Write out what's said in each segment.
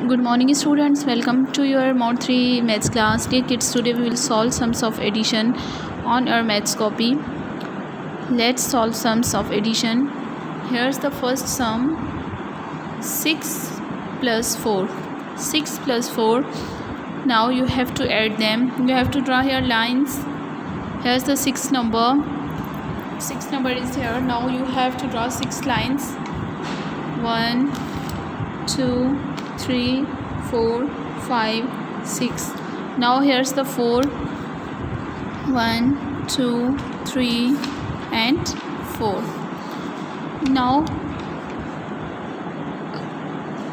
Good morning students, welcome to your Mod 3 maths class. Dear kids, today we will solve sums of addition on our maths copy. Let's solve sums of addition. Here's the first sum, 6 plus 4. 6 plus 4. Now you have to add them. You have to draw here lines. Here's the 6 number. 6 number is here. Now you have to draw 6 lines. 1, 2, 3, 4, 5, 6. Now here's the 4. 1, 2, 3 and 4. Now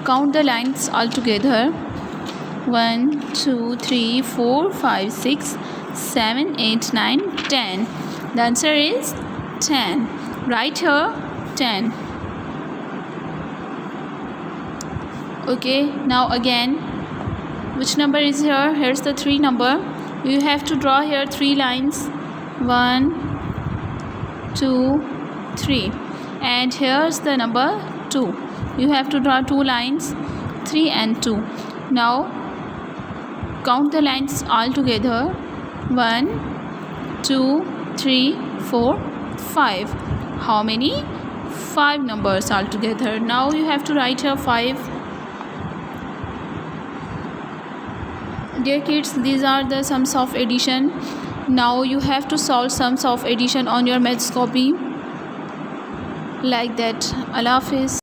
count the lines all together. 1, 2, 3, 4, 5, 6, 7, 8, 9, 10. The answer is 10. Write here 10. Okay, now again, which number is here? Here's the 3 number. You have to draw here 3 lines. 1, 2, 3. And here's the number 2. You have to draw 2 lines, 3 and 2. Now count the lines all together. 1, 2, 3, 4, 5. How many? 5 numbers all together. Now you have to write here 5. Dear kids, these are the sums of addition. Now you have to solve sums of addition on your maths copy like that. Allah Hafiz.